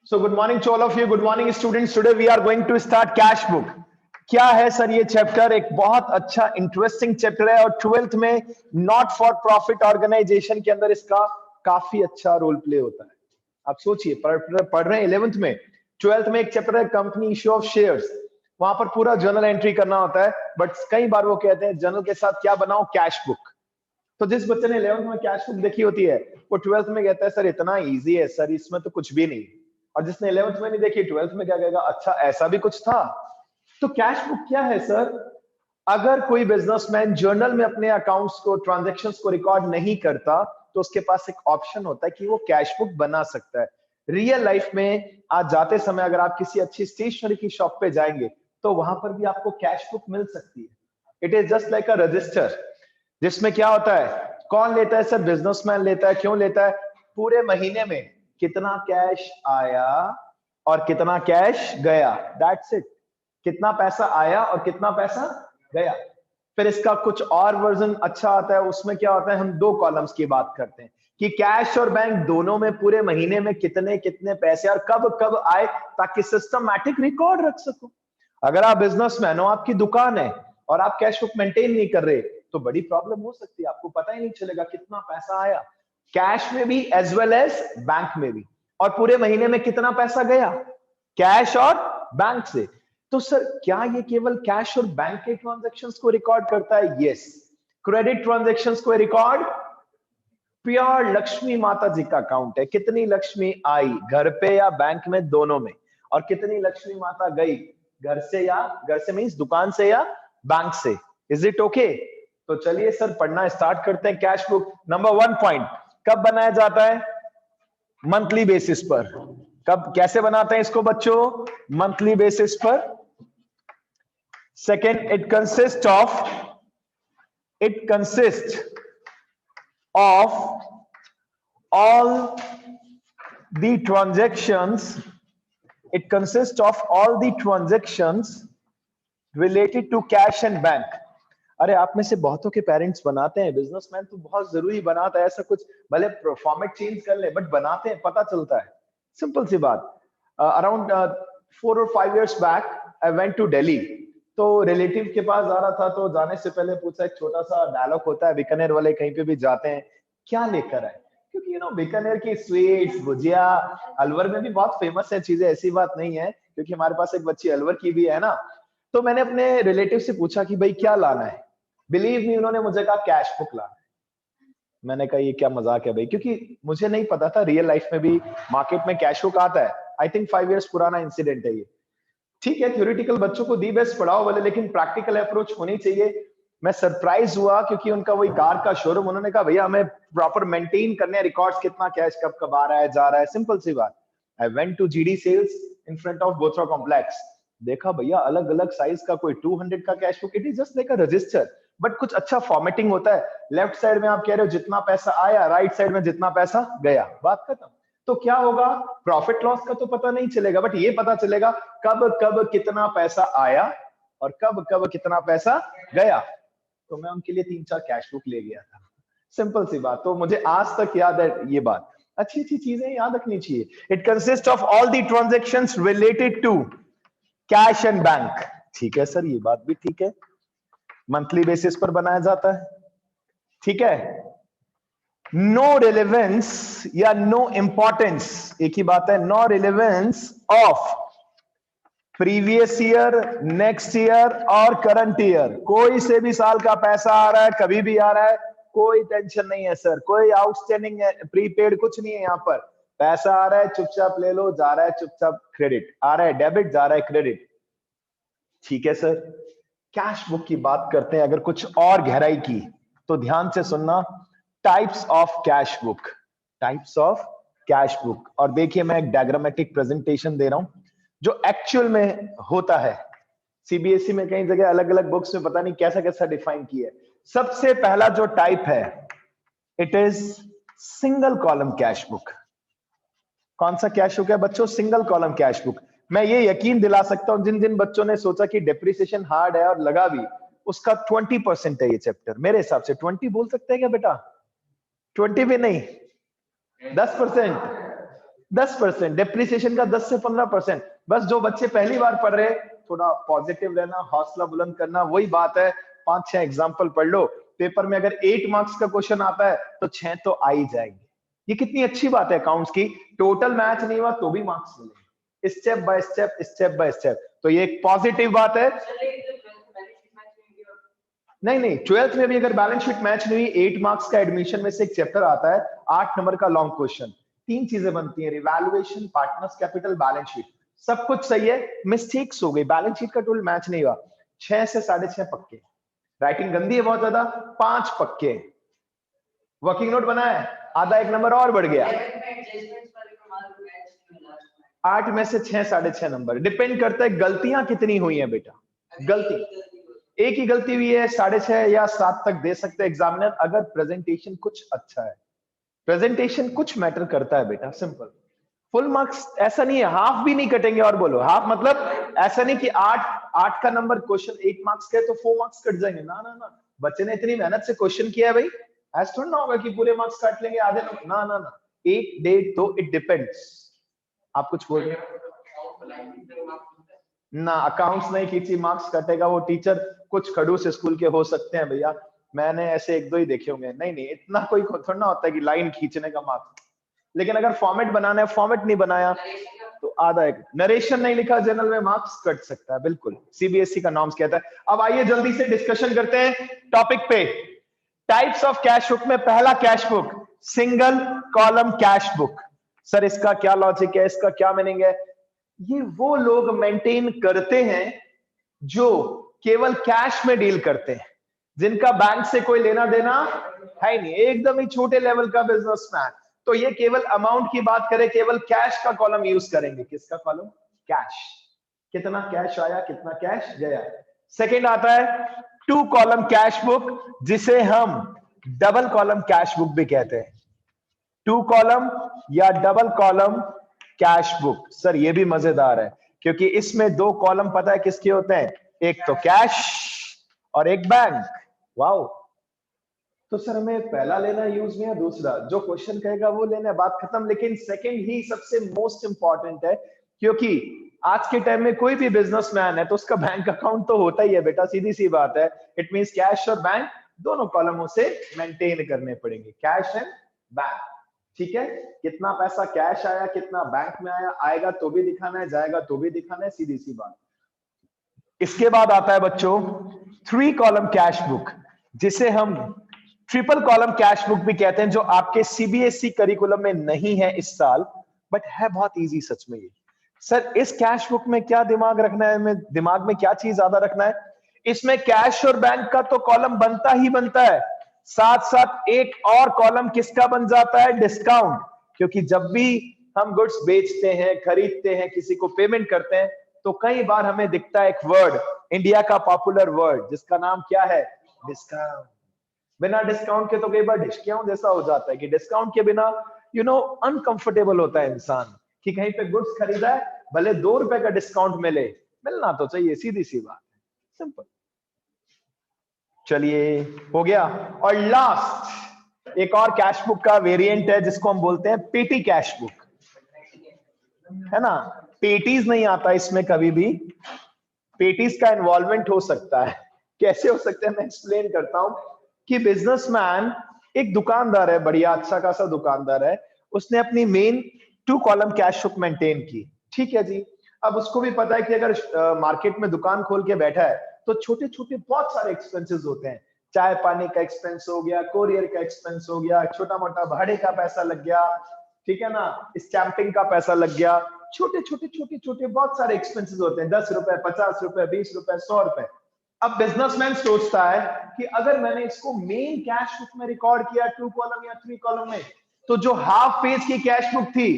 So good morning to all of you. Good morning students. Today we are going to start cash book. क्या है sir ये chapter? एक बहुत अच्छा interesting chapter है और 12th में नॉट फॉर प्रॉफिट ऑर्गेनाइजेशन के अंदर इसका काफी अच्छा रोल प्ले होता है। आप सोचिए, पढ़ रहे हैं 11th में, 12th में एक चैप्टर है कंपनी इश्यू ऑफ शेयर्स, वहां पर पूरा जर्नल एंट्री करना होता है। बट कई बार वो कहते हैं जर्नल के साथ क्या बनाओ, कैश बुक। तो जिस बच्चे ने 11th में कैश बुक देखी होती है वो 12th में कहता है सर इतना इजी है सर, इसमें तो कुछ भी नहीं। और जिसने 11th में नहीं देखी 12th में क्या कहेगा, अच्छा ऐसा भी कुछ था। तो कैश बुक क्या है सर? अगर कोई बिजनेसमैन जर्नल में अपने अकाउंट्स को, ट्रांजैक्शंस को रिकॉर्ड नहीं करता तो उसके पास एक ऑप्शन होता है कि वो कैश बुक बना सकता है। रियल लाइफ में आज जाते समय अगर आप किसी अच्छी स्टेशनरी की शॉप पे जाएंगे तो वहां पर भी आपको कैश बुक मिल सकती है। It is just like a register, जिसमें क्या होता है, कौन लेता है सर? बिजनेसमैन लेता है। क्यों लेता है? पूरे महीने में कितना कैश आया और कितना कैश गया, दैट्स इट। कितना पैसा आया और कितना पैसा गया। फिर इसका कुछ और वर्जन अच्छा आता है, उसमें क्या होता है, हम दो कॉलम्स की बात करते हैं कि कैश और बैंक दोनों में पूरे महीने में कितने कितने पैसे और कब कब आए, ताकि सिस्टमैटिक रिकॉर्ड रख सको। अगर आप बिजनेसमैन हो, आपकी दुकान है और आप कैश बुक मेंटेन नहीं कर रहे तो बड़ी प्रॉब्लम हो सकती है, आपको पता ही नहीं चलेगा कितना पैसा आया, कैश में भी एज वेल एज बैंक में भी, और पूरे महीने में कितना पैसा गया, कैश और बैंक से। तो सर क्या ये केवल कैश और बैंक के ट्रांजैक्शंस को रिकॉर्ड करता है? यस। क्रेडिट ट्रांजैक्शंस को रिकॉर्ड, प्योर लक्ष्मी माता जी का अकाउंट है, कितनी लक्ष्मी आई घर पे या बैंक में, दोनों में, और कितनी लक्ष्मी माता गई घर से, या घर से मींस दुकान से या बैंक से। Is it okay? तो चलिए सर पढ़ना स्टार्ट करते हैं कैश बुक। नंबर 1 पॉइंट, कब बनाया जाता है? मंथली बेसिस पर। कब, कैसे बनाते हैं इसको बच्चों? मंथली बेसिस पर। Second, it consist of all the transactions, it consists of all the transactions related to cash and bank. अरे आप में से बहुतों के पेरेंट्स बनाते हैं, बिजनेसमैन तो बहुत जरूरी बनाता है, ऐसा कुछ भले फॉर्मेट चेंज कर ले बट बनाते हैं, पता चलता है। सिंपल सी बात। Around 4 or 5 years back I went to Delhi। तो रिलेटिव के पास जा रहा था, तो जाने से पहले पूछा, एक छोटा सा डायलॉग होता है, बीकानेर वाले कहीं पे भी जाते हैं, क्या लेकर आए? क्योंकि बीकानेर की स्वीट्स, भुजिया, अलवर में भी बहुत फेमस है चीजें, ऐसी बात नहीं है, क्योंकि हमारे पास एक बच्ची अलवर की भी है ना। तो मैंने अपने रिलेटिव से पूछा कि भाई क्या लाना है? बिलीव मी, उन्होंने मुझे कहा कैश बुक लाना है। मैंने कहा ये क्या मजाक है भाई, क्योंकि मुझे नहीं पता था रियल लाइफ में भी मार्केट में कैश बुक आता है। आई थिंक 5 years पुराना इंसिडेंट है ये। ठीक है, थ्योरेटिकल बच्चों को दी बेस्ट पढ़ाओ बोले, लेकिन प्रैक्टिकल अप्रोच होनी चाहिए। मैं सरप्राइज हुआ क्योंकि उनका वही कार का शोरूम, उन्होंने कहा भैया हमें प्रॉपर मेंटेन करने हैं रिकॉर्ड्स, कितना कैश कब कब आ रहा है जा रहा है। सिंपल सी बात। I went to GD sales in front of Bothra complex, देखा भैया अलग अलग साइज का, कोई 200 का cash book, it is just like a register, but कुछ अच्छा फॉर्मेटिंग होता है। लेफ्ट साइड में आप कह रहे हो जितना पैसा आया, राइट साइड में जितना पैसा गया, बात खत्म। तो क्या होगा, प्रॉफिट लॉस का तो पता नहीं चलेगा, बट ये पता चलेगा कब कब कितना पैसा आया और कब कब कितना पैसा गया। तो मैं उनके लिए 3-4 कैश बुक ले गया था। सिंपल सी बात। तो मुझे आज तक याद है ये बात। अच्छी अच्छी चीजें याद रखनी चाहिए। It consist of all the transactions related to cash and bank. ठीक है सर, ये बात भी ठीक है, मंथली बेसिस पर बनाया जाता है। ठीक है, नो रिलेवेंस या नो इंपॉर्टेंस, एक ही बात है, no relevance of previous year, next year और करंट ईयर। कोई से भी साल का पैसा आ रहा है, कभी भी आ रहा है, कोई टेंशन नहीं है सर, कोई आउटस्टैंडिंग प्रीपेड कुछ नहीं है। यहाँ पर पैसा आ रहा है चुपचाप ले लो, जा रहा है चुपचाप क्रेडिट, आ रहा है डेबिट, जा रहा है क्रेडिट। ठीक है सर, कैश बुक की बात करते हैं अगर कुछ और गहराई की, तो ध्यान से सुनना। Types of cash book, types of cash book. और देखिए मैं एक डायग्रामेटिक प्रेजेंटेशन दे रहा हूं जो एक्चुअल में होता है। सीबीएसई में कई जगह अलग अलग बुक्स में पता नहीं कैसा कैसा डिफाइन किया है। सबसे पहला जो टाइप है, it is single column cash book. कौन सा कैश बुक है बच्चों? Single column cash book. मैं ये यकीन दिला सकता हूं, जिन जिन बच्चों ने सोचा कि डेप्रिसिएशन हार्ड है और लगा भी, उसका 20% है ये चैप्टर। मेरे हिसाब से 20 बोल सकते हैं क्या बेटा? 20 भी नहीं, 10%। 10%, डेप्रिसिएशन का 10 से 15%। बस जो बच्चे पहली बार पढ़ रहे, थोड़ा पॉजिटिव रहना, हौसला बुलंद करना, वही बात है। 5-6 एग्जाम्पल पढ़ लो, पेपर में अगर 8 मार्क्स का क्वेश्चन आता है तो 6 तो आ ही जाएंगे। ये कितनी अच्छी बात है अकाउंट्स की, टोटल मैच नहीं हुआ तो भी मार्क्स मिलेंगे, step by step, step by step. तो ये एक पॉजिटिव बात है। नहीं नहीं, 12th में भी अगर बैलेंस शीट मैच नहीं हुई, 8 मार्क्स का एडमिशन में से एक चैप्टर आता है, 8 नंबर का लॉन्ग क्वेश्चन, 3 चीजें बनती है, revaluation, partners capital, balance sheet, सब कुछ सही है, मिस्टेक्स हो गई, बैलेंस शीट का टोटल मैच नहीं हुआ, 6 से 6.5 पक्के, राइटिंग गंदी है बहुत ज्यादा, 5 पक्के, वर्किंग नोट बना है, आधा 1 नंबर और बढ़ गया, 8 में से 6 6.5 नंबर, डिपेंड करता है गलतियां कितनी हुई है बेटा, गलती एक ही गलती हुई है 6.5 या 7 तक दे सकते हैं एग्जामिनर, अगर प्रेजेंटेशन कुछ अच्छा है, प्रेजेंटेशन कुछ मैटर करता है बेटा, सिंपल। फुल मार्क्स ऐसा नहीं है, हाफ भी नहीं कटेंगे, और बोलो हाफ मतलब ऐसा नहीं कि 8 का नंबर क्वेश्चन 8 मार्क्स का है तो 4 मार्क्स कट जाएंगे, ना ना ना, बच्चे ने इतनी मेहनत से क्वेश्चन किया है भाई, ऐसा थोड़ा ना होगा कि पूरे मार्क्स काट लेंगे आधे, ना ना ना, 1 तो इट डिपेंड्स। आप कुछ बोल रहे ना, अकाउंट्स नहीं खींची मार्क्स कटेगा, वो टीचर कुछ खड़ूस स्कूल के हो सकते हैं भैया, मैंने ऐसे 1-2 ही देखे होंगे, नहीं नहीं इतना कोई थोड़ा ना होता है कि लाइन खींचने का मार्क्स, लेकिन अगर फॉर्मेट बनाना है, फॉर्मेट नहीं बनाया तो आधा एक नरेशन नहीं लिखा जनरल में, मार्क्स कट सकता है, बिल्कुल सीबीएसई का नॉर्म्स कहता है। अब आइए जल्दी से डिस्कशन करते हैं टॉपिक पे। टाइप्स ऑफ कैश बुक में पहला cash book, single column cash book. Sir इसका क्या लॉजिक है, इसका क्या मीनिंग है? ये वो लोग मेंटेन करते हैं जो केवल कैश में डील करते हैं, जिनका बैंक से कोई लेना देना है नहीं, एकदम ही छोटे लेवल का बिजनेसमैन, तो ये केवल अमाउंट की बात करें, केवल कैश का कॉलम यूज करेंगे। किसका कॉलम? कैश, कितना कैश आया, कितना कैश गया। सेकंड आता है 2 कॉलम कैश बुक, जिसे हम डबल कॉलम कैश बुक भी कहते हैं। 2 कॉलम या double column cash book. Sir ये भी मजेदार है, क्योंकि इसमें 2 कॉलम पता है किसके होते हैं, एक तो कैश और एक बैंक। वाओ, तो सर हमें पहला लेना यूज में या दूसरा? जो क्वेश्चन कहेगा वो लेना है, बात खत्म। लेकिन सेकंड ही सबसे मोस्ट इंपॉर्टेंट है, क्योंकि आज के टाइम में कोई भी बिजनेसमैन है तो उसका बैंक अकाउंट तो होता ही है बेटा, सीधी सी बात है। इट मींस कैश और बैंक दोनों कॉलमों से मेंटेन करने पड़ेंगे, कैश एंड बैंक। ठीक है, कितना पैसा कैश आया, कितना बैंक में आया, आएगा तो भी दिखाना है, जाएगा तो भी दिखाना है, सीधी सी बात। इसके बाद आता है बच्चों 3 कॉलम कैश बुक, जिसे हम ट्रिपल कॉलम कैश बुक भी कहते हैं, जो आपके सीबीएसई करिकुलम में नहीं है इस साल, बट है बहुत इजी सच में ये। सर इस कैश बुक में क्या दिमाग रखना है, में दिमाग में क्या चीज ज्यादा रखना है? इसमें कैश और बैंक का तो कॉलम बनता ही बनता है, साथ साथ एक और कॉलम किसका बन जाता है? डिस्काउंट। क्योंकि जब भी हम गुड्स बेचते हैं, खरीदते हैं, किसी को पेमेंट करते हैं, तो कई बार हमें दिखता है एक वर्ड, इंडिया का पॉपुलर वर्ड, जिसका नाम क्या है? डिस्काउंट। बिना डिस्काउंट के तो कई बार डिस्काउंट जैसा हो जाता है कि डिस्काउंट के बिना अनकंफर्टेबल होता है इंसान, कि कहीं पे गुड्स खरीदा है, भले 2 रुपए का डिस्काउंट मिले, मिलना तो चाहिए, सीधी सी बात है, सिंपल। चलिए हो गया। और लास्ट एक और कैश बुक का वेरिएंट है, जिसको हम बोलते हैं पेटी कैश बुक, है ना? पेटीज नहीं आता इसमें कभी भी, पेटीज का इन्वॉल्वमेंट हो सकता है। कैसे हो सकता है मैं एक्सप्लेन करता हूं, कि बिजनेसमैन एक दुकानदार है, बढ़िया अच्छा खासा दुकानदार है, उसने अपनी main 2 column cash book maintain की, ठीक है जी। अब उसको भी पता है कि अगर मार्केट में दुकान खोल के बैठा है तो छोटे छोटे बहुत सारे एक्सपेंसेस होते हैं, चाय पानी का एक्सपेंस हो गया, कोरियर का एक्सपेंस हो गया, छोटा मोटा भाड़े का पैसा लग गया, ठीक है ना, स्टैंपिंग का पैसा लग गया, छोटे छोटे छोटे छोटे बहुत सारे एक्सपेंसेस होते हैं, 10 रुपए, 50 रुपए, 20 रुपए, 100 रुपए। अब बिजनेसमैन सोचता है कि अगर मैंने इसको मेन कैश बुक में रिकॉर्ड किया 2 कॉलम या 3 कॉलम में, तो जो हाफ पेज की कैश बुक थी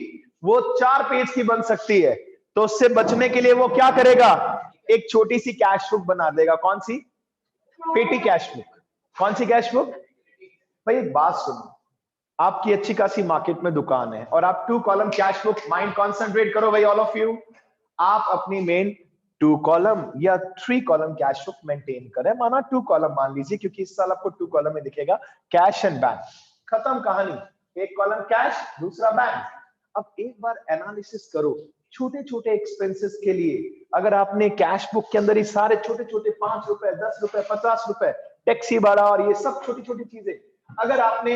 वो 4 पेज की बन सकती है। तो उससे बचने के लिए वो क्या करेगा? एक छोटी सी कैश बुक बना देगा। कौन सी? पेटी कैश बुक। कौन सी कैश बुक? भाई एक बात सुनो, आपकी अच्छी खासी मार्केट में दुकान है और आप 2 column cash book, mind concentrate करो भाई ऑल ऑफ यू, आप अपनी मेन 2 कॉलम या 3 कॉलम कैश बुक मेंटेन करें, माना 2 कॉलम मान लीजिए, क्योंकि इस साल आपको 2 कॉलम में दिखेगा कैश एंड बैंक, खत्म कहानी। एक कॉलम कैश, दूसरा बैंक। अब एक बार एनालिसिस करो छोटे छोटे एक्सपेंसेस के लिए। अगर आपने कैश बुक के अंदर ही सारे छोटे छोटे 5 रुपए 10 रुपए 50 रुपए टैक्सी भाड़ा और ये सब छोटी छोटी चीजें अगर आपने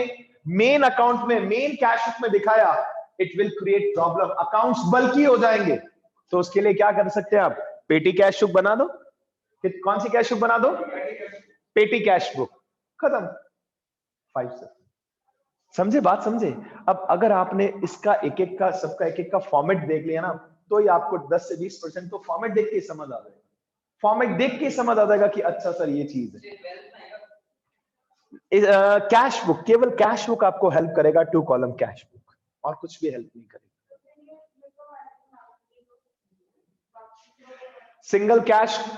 मेन अकाउंट में मेन कैश बुक में दिखाया, it will create problem, accounts बल्कि हो जाएंगे। तो उसके लिए क्या कर सकते हैं आप, पेटी कैश बुक बना दो। कौन सी कैश बुक बना दो, पेटी कैश बुक, खत्म। 5 से समझे, बात समझे। अब अगर आपने इसका एक एक का सबका एक एक का फॉर्मेट देख लिया ना, तो ही आपको 10 से 20% तो फॉर्मेट देख के समझ आ जाएगा। फॉर्मेट देख के समझ आ जाएगा कि अच्छा सर ये चीज है। कैश बुक, केवल कैश बुक आपको हेल्प करेगा, 2 कॉलम कैश बुक, और कुछ भी हेल्प नहीं करेगा।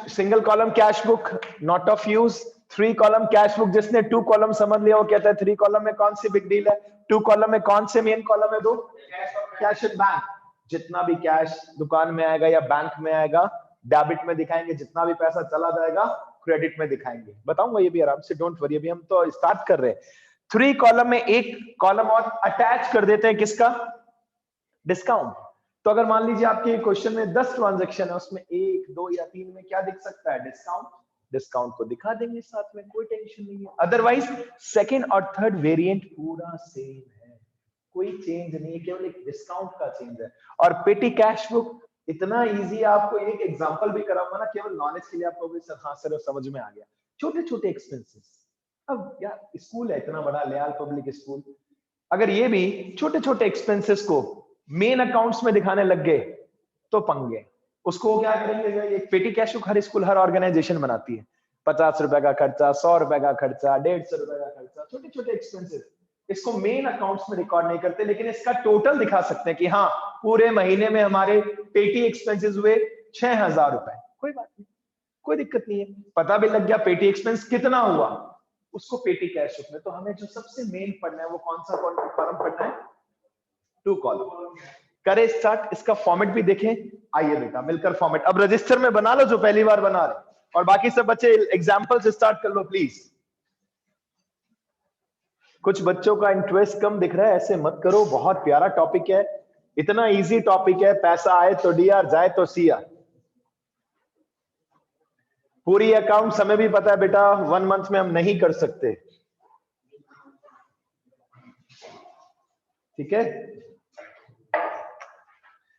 Single column cash book not of use. 3 column cash book, जिसने 2 कॉलम समझ लिया वो कहता है 3 कॉलम में कौन सी बिग डील है। 2 कॉलम में कौन से मेन कॉलम है, दो, कैश एंड बैंक। जितना भी कैश दुकान में आएगा या बैंक में आएगा, डेबिट में दिखाएंगे, जितना भी पैसा चला जाएगा क्रेडिट में दिखाएंगे। बताऊंगा ये भी आराम से, डोंट वरी, अभी हम तो स्टार्ट कर रहे हैं। 3 कॉलम में एक कॉलम और अटैच कर देते हैं, किसका, डिस्काउंट। तो अगर मान लीजिए आपके क्वेश्चन में 10 ट्रांजैक्शन है, उसमें 1 2 या 3 में क्या दिख सकता है, डिस्काउंट। डिस्काउंट को दिखा देंगे साथ में, कोई टेंशन नहीं है। अदरवाइज सेकंड और थर्ड वेरिएंट पूरा सेम है, कोई चेंज नहीं है, केवल एक डिस्काउंट का चेंज है। और पेटी कैश बुक इतना इजी, आपको एक एग्जांपल भी कराऊंगा ना, केवल नॉलेज के लिए, आपको भी सर हाँ सर समझ में आ गया। छोटे छोटे एक्सपेंसेस, अब यार स्कूल है इतना बड़ा, लियाल पब्लिक स्कूल, अगर ये भी छोटे छोटे एक्सपेंसेस को मेन अकाउंट्स में दिखाने लग गए तो पंगे। उसको क्या करेंगे, एक पेटी कैश बुक हर स्कूल हर ऑर्गेनाइजेशन बनाती है, 50 रुपए का खर्चा, 100 रुपए का खर्चा, 150 रुपए का खर्चा, छोटे छोटे एक्सपेंसेस। इसको मेन अकाउंट्स में रिकॉर्ड नहीं करते, लेकिन इसका टोटल दिखा सकते हैं कि हाँ पूरे महीने में हमारे पेटी एक्सपेंसेस हुए 6000 रुपए। कोई बात नहीं, कोई दिक्कत नहीं है, पता भी लग गया पेटी एक्सपेंस कितना हुआ, उसको पेटी कैश बुक में। तो हमें जो सबसे मेन पढ़ना है वो कौन सा कॉलम पढ़ना है, 2 कॉलम। करे स्टार्ट, इसका फॉर्मेट भी देखें। आइए बेटा मिलकर फॉर्मेट अब रजिस्टर में बना लो, जो पहली बार बना रहे, और बाकी सब बच्चे एग्जांपल से स्टार्ट कर लो प्लीज। कुछ बच्चों का इंटरेस्ट कम दिख रहा है, ऐसे मत करो, बहुत प्यारा टॉपिक है, इतना इजी टॉपिक है, पैसा आए तो डीआर, जाए तो सीआर। पूरी अकाउंट हमें भी पता है बेटा 1 मंथ में हम नहीं कर सकते, ठीक है।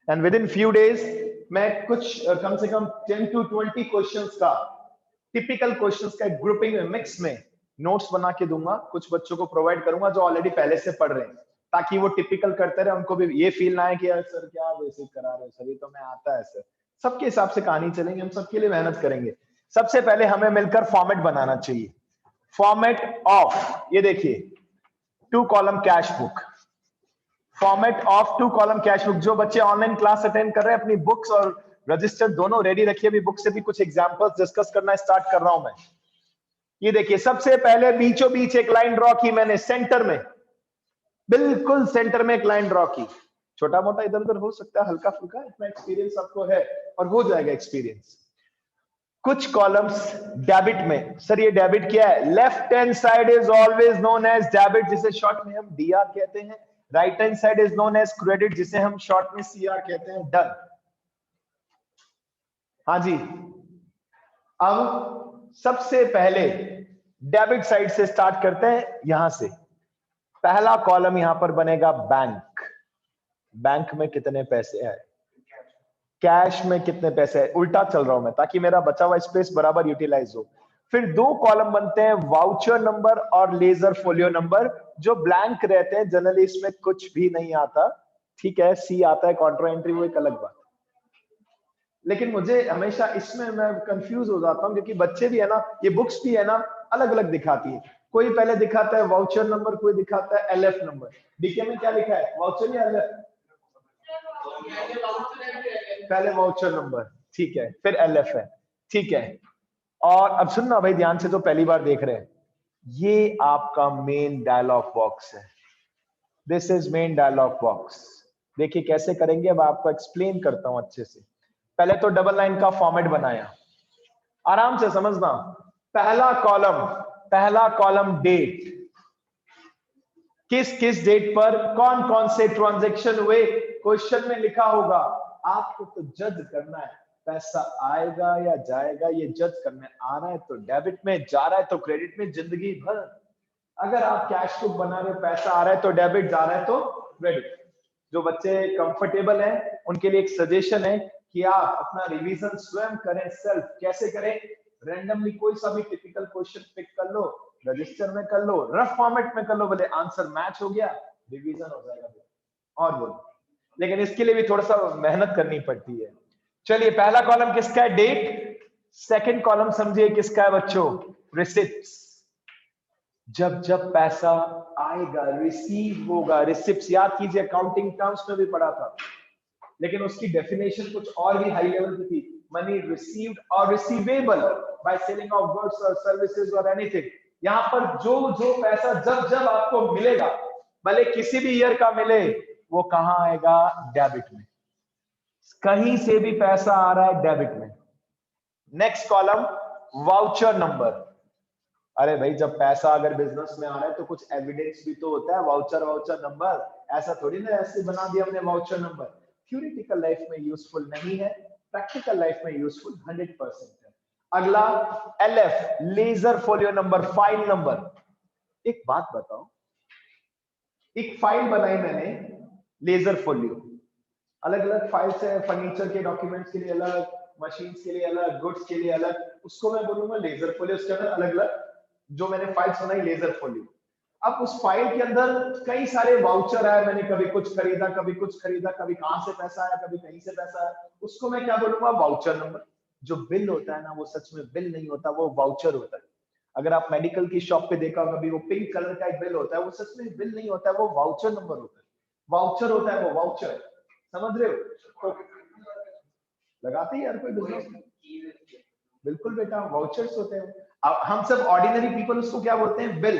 And with in few days मैं कुछ कम से कम 10 to 20 क्वेश्चंस का, टिपिकल क्वेश्चंस का एक ग्रुपिंग में, मिक्स में नोट्स बना के दूंगा, कुछ बच्चों को प्रोवाइड करूंगा जो ऑलरेडी पहले से पढ़ रहे हैं, ताकि वो टिपिकल करते रहे, उनको भी ये फील ना है कि यार सर क्या बेसिक करा रहे हो सर, ये तो मैं आता है सर। सबके हिसाब से कहानी चलेंगे, हम सबके लिए मेहनत करेंगे। सबसे पहले हमें मिलकर फॉर्मेट बनाना चाहिए। फॉर्मेट ऑफ, ये देखिए 2 column cash book, format of 2 column cash book. जो बच्चे ऑनलाइन क्लास अटेंड कर रहे हैं, अपनी बुक्स और रजिस्टर दोनों रेडी रखिए, अभी बुक से भी कुछ एग्जांपल्स डिस्कस करना स्टार्ट कर रहा हूं मैं। ये देखिए सबसे पहले बीचों बीच एक लाइन ड्रॉ की मैंने, सेंटर में, बिल्कुल सेंटर में एक लाइन ड्रॉ की। छोटा मोटा इधर उधर हो सकता है, हल्का फुल्का, इतना एक्सपीरियंस आपको है और हो जाएगा एक्सपीरियंस। कुछ कॉलम्स डेबिट में, सर ये डेबिट क्या है, left hand side is always known as debit, जिसे शॉर्ट में हम डीआर कहते हैं। Right hand side is known as credit, जिसे हम शॉर्ट में सीआर कहते हैं। डन, हाँ जी। अब सबसे पहले डेबिट साइड से स्टार्ट करते हैं, यहां से पहला कॉलम यहां पर बनेगा बैंक। बैंक में कितने पैसे हैं, कैश में कितने पैसे हैं, उल्टा चल रहा हूं मैं ताकि मेरा बचा हुआ स्पेस बराबर यूटिलाइज हो। फिर 2 कॉलम बनते हैं, वाउचर नंबर और लेजर फोलियो नंबर, जो ब्लैंक रहते हैं, जनरली इसमें कुछ भी नहीं आता, ठीक है। सी आता है कॉन्ट्रा एंट्री, वो एक अलग बात, लेकिन मुझे हमेशा इसमें मैं कंफ्यूज हो जाता हूं, क्योंकि बच्चे भी है ना, ये बुक्स भी है ना अलग अलग दिखाती है। कोई पहले दिखाता है वाउचर नंबर, कोई दिखाता है एलएफ नंबर। डीके में क्या लिखा है, वाउचर या एलएफ, पहले वाउचर नंबर, ठीक है, फिर एलएफ है, ठीक है। और अब सुनना भाई ध्यान से, जो पहली बार देख रहे हैं, ये आपका मेन डायलॉग बॉक्स है, this is main dialog box. देखिए कैसे करेंगे, अब आपको एक्सप्लेन करता हूं अच्छे से। पहले तो डबल लाइन का फॉर्मेट बनाया, आराम से समझना। पहला कॉलम डेट, किस किस डेट पर कौन कौन से ट्रांजैक्शन हुए, क्वेश्चन में लिखा होगा, आपको तो जज करना है पैसा आएगा या जाएगा, ये जज करना है। आ रहा है तो डेबिट में, जा रहा है तो क्रेडिट में, जिंदगी भर। अगर आप कैश बुक बना रहे हो, पैसा आ रहा है तो डेबिट, जा रहा है तो क्रेडिट। जो बच्चे कंफर्टेबल हैं उनके लिए एक सजेशन है कि आप अपना रिवीजन स्वयं करें। सेल्फ कैसे करें? रैंडमली कोई सा भी टिपिकल क्वेश्चन पिक कर लो, रजिस्टर में कर लो, रफ फॉर्मेट में कर लो, बोले आंसर मैच हो गया, रिवीजन हो जाएगा। और बोलो, लेकिन इसके लिए भी थोड़ा सा मेहनत करनी पड़ती है। चलिए, पहला कॉलम किसका है? डेट। सेकंड कॉलम समझिए किसका है बच्चों? रिसिप्ट्स। जब जब पैसा आएगा, रिसीव होगा, रिसिप्ट्स याद कीजिए, अकाउंटिंग टर्म्स में भी पढ़ा था, लेकिन उसकी डेफिनेशन कुछ और भी हाई लेवल की थी। मनी रिसीव्ड और receivable by selling of goods और सर्विसेज और एनीथिंग। यहाँ पर जो जो पैसा जब जब आपको मिलेगा, भले किसी भी ईयर का मिले, वो कहाँ आएगा? डेबिट में। कहीं से भी पैसा आ रहा है, डेबिट में। Next column, voucher number. अरे भाई, जब पैसा अगर बिजनेस में आ रहा है तो कुछ एविडेंस भी तो होता है। वाउचर नंबर ऐसा थोड़ी ना ऐसे बना दिया हमने वाउचर नंबर। थ्योरेटिकल लाइफ में यूजफुल नहीं है, प्रैक्टिकल लाइफ में यूजफुल 100% है। अगला LF, ledger folio number, file number. एक बात बताओ, एक फाइल बनाई मैंने लेजर फोलियो, अलग अलग फाइल्स है, फर्नीचर के डॉक्यूमेंट्स के लिए अलग, मशीन्स के लिए अलग, गुड्स के लिए अलग, उसको मैं बोलूंगा लेजर फोलियो। उसके अंदर अलग अलग जो मैंने फाइल्स बनाई लेजर फोलियो। अब उस फाइल के अंदर कई सारे वाउचर आए, मैंने कभी कुछ खरीदा, कभी कुछ खरीदा, कभी कहां से पैसा आया, कभी कहीं से पैसा आया, उसको मैं क्या बोलूंगा? Voucher number. जो बिल होता है ना, वो सच में बिल नहीं होता, वो वाउचर होता है। अगर आप मेडिकल की शॉप पे देखा कभी, वो पिंक कलर का एक बिल होता है, वो सच में बिल नहीं होता है, वो वाउचर नंबर होता है। वाउचर होता है वो, वाउचर, समझ रहे हो? तो लगाते ही हर कोई बिजनेस में, बिल्कुल बेटा, वाउचर्स होते हैं। अब हम सब ऑर्डिनरी पीपल उसको क्या बोलते हैं? बिल।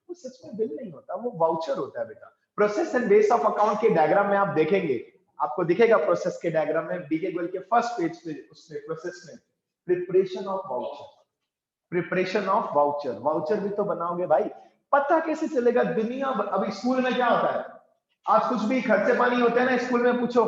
वो सच में बिल नहीं होता, वो वाउचर होता है बेटा। Process and base of account के डायग्राम में आप देखेंगे, आपको दिखेगा प्रोसेस के डायग्राम में, बीके गोयल के फर्स्ट पेज पे, उसमें प्रोसेस में preparation of voucher, preparation of voucher. Voucher भी तो बनाओगे भाई, पता कैसे चलेगा? दुनिया अभी स्कूल में क्या होता है, आज कुछ भी खर्चे पानी होते हैं ना, स्कूल में पूछो,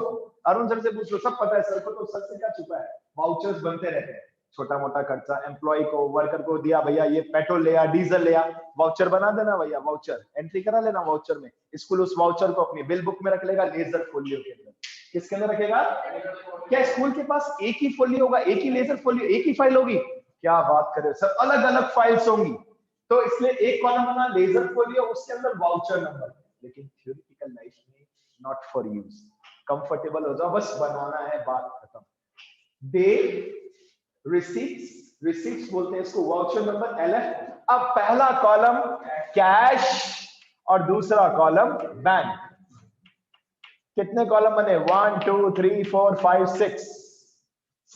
अरुण सर से पूछो, सब पता है सर को। तो सर से क्या छुपा है? वाउचर्स बनते रहते हैं। छोटा मोटा खर्चा, एम्प्लॉय को, वर्कर को दिया, भैया ये पेट्रोल ले आ, डीजल ले आ, वाउचर बना देना भैया, वाउचर एंट्री करा लेना वाउचर में। स्कूल उस वाउचर को अपनी बिल बुक में रख लेगा, लेजर फोलियो के अंदर। किसके अंदर रखेगा? क्या स्कूल के पास एक ही फोलियो होगा, एक ही लेजर फोलियो, एक ही फाइल होगी? क्या बात कर रहे हो सर, अलग अलग फाइल्स होंगी। तो इसलिए एक कॉलम बना लेजर फोलियो, उसके अंदर वाउचर नंबर। लेकिन थ्योरेटिकल लाइफ में नॉट फॉर यूज। कंफर्टेबल हो जाओ, बस बनाना है, बात खत्म। डे, रिसीट्स, रिसीट्स बोलते हैं इसको, वाउचर नंबर LF। अब पहला कॉलम कैश और दूसरा कॉलम बैंक। कितने कॉलम बने? 1 2 3 4 5 6।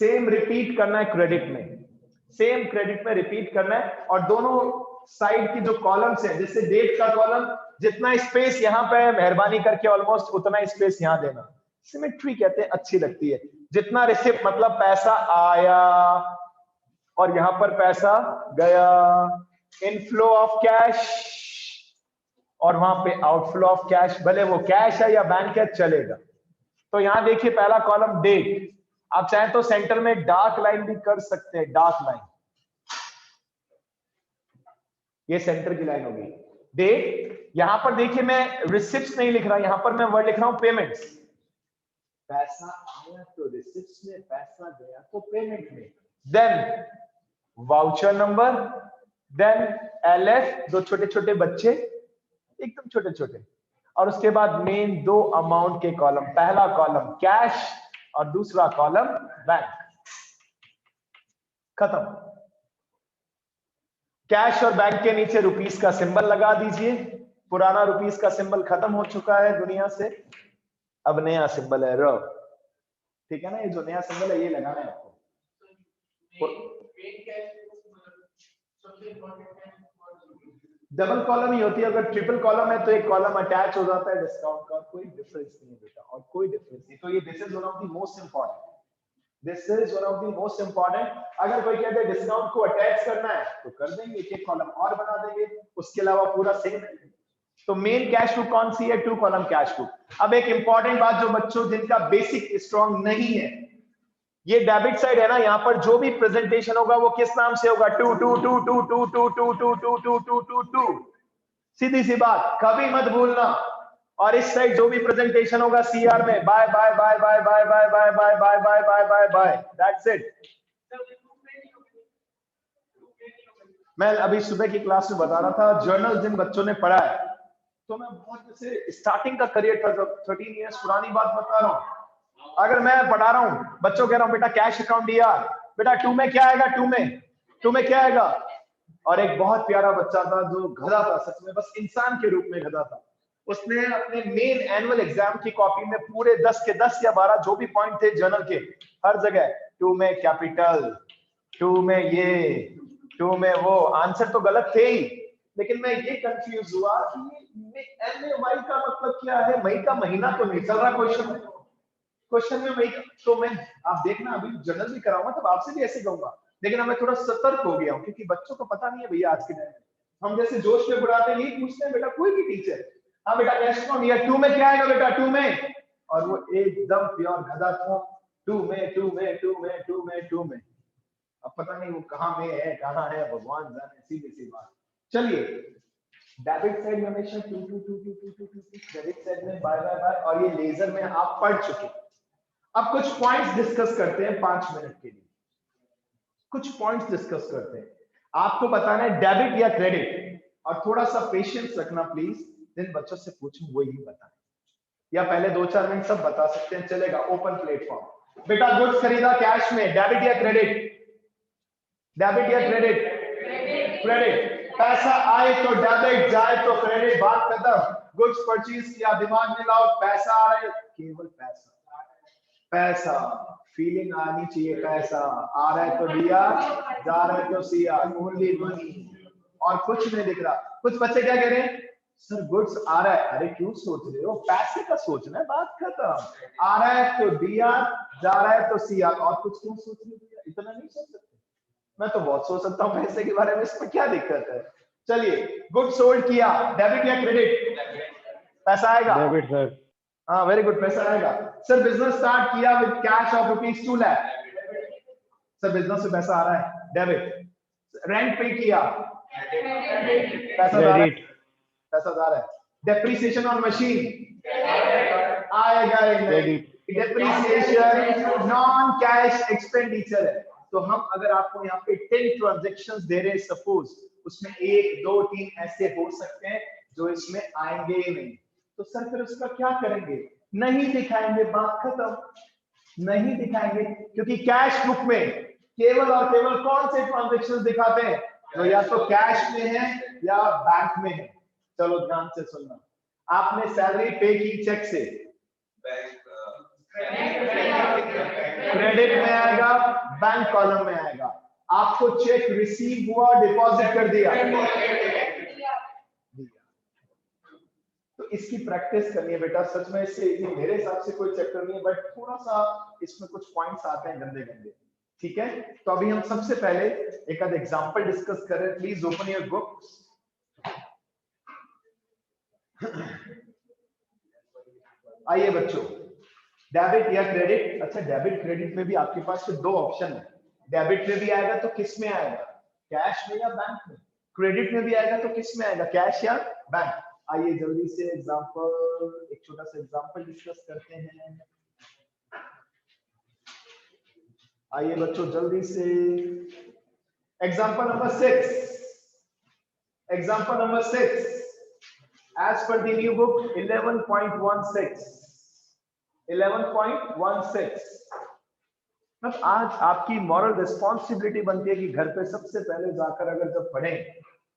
सेम रिपीट करना है क्रेडिट में, सेम क्रेडिट में रिपीट करना है। और दोनों साइड की जो कॉलम्स है, जैसे डेट का कॉलम, जितना स्पेस यहाँ पे है, मेहरबानी करके ऑलमोस्ट उतना स्पेस यहाँ देना। सिमेट्री कहते हैं, अच्छी लगती है। जितना रिसिप्ट मतलब पैसा आया और यहां पर पैसा गया, इनफ्लो ऑफ कैश और वहां पे आउटफ्लो ऑफ कैश, भले वो कैश है या बैंक है चलेगा। तो यहां देखिए पहला कॉलम डेट, आप चाहें तो सेंटर में डार्क लाइन भी कर सकते हैं, डार्क लाइन, ये सेंटर की लाइन होगी। डेट, यहां पर देखिए मैं रिसिप्ट्स नहीं लिख रहा, यहां पर मैं वर्ड लिख रहा हूं पेमेंट्स। पैसा आया तो रिसिप्ट्स में, पैसा गया तो पेमेंट में। Then voucher number, then LF, दो छोटे छोटे बच्चे, एकदम छोटे छोटे, और उसके बाद मेन दो अमाउंट के कॉलम, पहला कॉलम कैश और दूसरा कॉलम बैंक। खत्म। कैश और बैंक के नीचे रुपीस का सिंबल लगा दीजिए। पुराना रुपीस का सिंबल खत्म हो चुका है दुनिया से, अब नया सिंबल है र। ठीक है ना, ये जो नया सिंबल है ये लगाना है आपको। डबल कॉलम ही होती है, अगर ट्रिपल कॉलम है तो एक कॉलम अटैच हो जाता है डिस्काउंट का, कोई डिफरेंस नहीं है बेटा, और कोई डिफरेंस नहीं। तो ये this is one of the most important, this is one of the most important. अगर कोई कहते हैं डिस्काउंट को अटैच करना है तो कर देंगे, एक एक कॉलम और बना देंगे, उसके अलावा पूरा सेम है। तो मेन कैश बुक कौन सी है? 2 कॉलम कैश बुक। अब एक इंपॉर्टेंट बात जो बच्चों जिनका बेसिक स्ट्रॉन्ग नहीं है, ये डेबिट साइड है ना, यहाँ पर जो भी प्रेजेंटेशन होगा वो किस नाम से होगा? 2 2 2 2 2 2 2 2 2 2 2 2 2। सीधी सी बात, कभी मत भूलना। और इस साइड जो भी प्रेजेंटेशन होगा सीआर में, by by by by by by by by by by by by by, that's it. मैं अभी सुबह की क्लास में बता रहा था, जर्नल जिन बच्चों ने पढ़ा है, तो मैं बहुत जैसे स्टार्टिंग का करियर था, जब 13 इयर्स पुरानी बात बता रहा हूँ। अगर मैं पढ़ा रहा हूँ बच्चों, कह रहा हूँ बेटा कैश अकाउंट दिया, बेटा 2 में क्या आएगा? 2 में क्या आएगा? और एक बहुत प्यारा बच्चा था जो गधा था, सच में बस इंसान के रूप में गधा था। उसने अपने मेन एनुअल एग्जाम की कॉपी में पूरे 10 के 10 या 12 जो भी पॉइंट थे जर्नल के, हर जगह 2 में कैपिटल, 2 में ये, 2 में वो। आंसर तो गलत थे ही, लेकिन मैं ये कंफ्यूज हुआ कि एम ए वाई का मतलब क्या है? मई का महीना तो नहीं चल रहा क्वेश्चन में मई। तो मैं, आप देखना अभी जर्नल भी कराऊंगा तब आपसे भी ऐसे कहूंगा, लेकिन अब मैं थोड़ा सतर्क हो गया हूँ क्योंकि बच्चों को पता नहीं है भैया आज के टाइम में। हम जैसे जोश में बुढ़ाते नहीं पूछते हैं बेटा, कोई भी टीचर, हाँ बेटा कैश अकाउंट दिया, 2 में क्या आएगा बेटा? 2 में। और वो एकदम प्योर गधा था, 2 में 2 में 2 में 2 में 2 में। अब पता नहीं वो कहाँ में है, कहाँ है, भगवान जाने। सीधी सी बात। चलिए, डेबिट साइड में हमेशा 2 2 2 2 2 2 2, क्रेडिट साइड में बाय बाय बाय, और ये लेजर में आप पढ़ चुके। अब कुछ पॉइंट्स डिस्कस करते हैं 5 मिनट के लिए। कुछ पॉइंट्स डिस्कस करते हैं। आपको बताना है डेबिट या क्रेडिट, और थोड़ा सा पेशेंस रखना प्लीज। जिन बच्चों से पूछूं वो ही बताएं, या पहले 2-4 मिनट सब बता सकते हैं, चलेगा, ओपन प्लेटफॉर्म। बेटा गुड्स खरीदा कैश में, डेबिट या क्रेडिट? डेबिट या क्रेडिट? क्रेडिट। पैसा आए तो डेबिट, जाए तो क्रेडिट, बात खत्म। गुड्स परचेज किया, दिमाग में लाओ, पैसा आ रहा है, केवल पैसा। पैसा, फीलिंग आनी चाहिए, पैसा आ रहा है तो दिया, जा रहा है तो सिया, ओनली मनी, और कुछ नहीं दिख रहा। कुछ बच्चे क्या कह रहे हैं? सर गुड्स आ रहा है। अरे क्यों सोच रहे हो? पैसे का सोचना है, बात खत्म। आ रहा है तो दिया, जा रहा है तो सिया, और कुछ क्यों सोच रहे हो? इतना नहीं सोच सकते? मैं तो बहुत सोच सकता हूँ पैसे के बारे में, इसमें क्या दिक्कत है? चलिए, गुड सोल्ड किया, डेबिट या क्रेडिट? पैसा आएगा? Debit sir. हाँ वेरी गुड, पैसा आएगा। सर बिजनेस स्टार्ट किया with cash of ₹2 lakh, sir business से पैसा आ रहा है, डेबिट। रेंट पे किया, पैसा आ रहा है, पैसा आ रहा है। डेप्रिसिएशन ऑन मशीन आएगा, डेप्रिसिएशन नॉन कैश एक्सपेंडिचर है। तो हम अगर आपको यहाँ पे 10 ट्रांजेक्शंस दे रहे हैं सपोज, उसमें 1 2 3 ऐसे हो सकते हैं जो इसमें आएंगे ही नहीं, तो सर फिर उसका क्या करेंगे? नहीं दिखाएंगे, बात खत्म। नहीं दिखाएंगे, क्योंकि कैश बुक में केवल और केवल कौन से ट्रांजेक्शंस दिखाते हैं? तो या तो कैश में है या बैंक में है। चलो ध्यान से सुनना, आपने सैलरी पे की चेक से, क्रेडिट में आएगा, बैंक कॉलम में आएगा। आपको चेक रिसीव हुआ, डिपॉजिट कर दिया, तो इसकी प्रैक्टिस करनी है बेटा। सच में इससे मेरे हिसाब से कोई चक्कर नहीं है, बट थोड़ा सा इसमें कुछ पॉइंट्स आते हैं गंदे गंदे, ठीक है? तो अभी हम सबसे पहले एक आध एग्जांपल डिस्कस करें। Please open your book. आइए बच्चों, डेबिट या क्रेडिट? अच्छा, डेबिट क्रेडिट में भी आपके पास 2 ऑप्शन है। डेबिट में भी आएगा तो किस में आएगा? कैश में या बैंक में? क्रेडिट में भी आएगा तो किस में आएगा? कैश या बैंक? आइए जल्दी से एग्जांपल, एक छोटा सा एग्जांपल डिस्कस करते हैं। आइए बच्चों जल्दी से, example number 6। Example number 6 as per the new book 11.16। 11.16। अब आज आपकी मॉरल रिस्पॉन्सिबिलिटी बनती है कि घर पे सबसे पहले जाकर अगर जब पढ़ें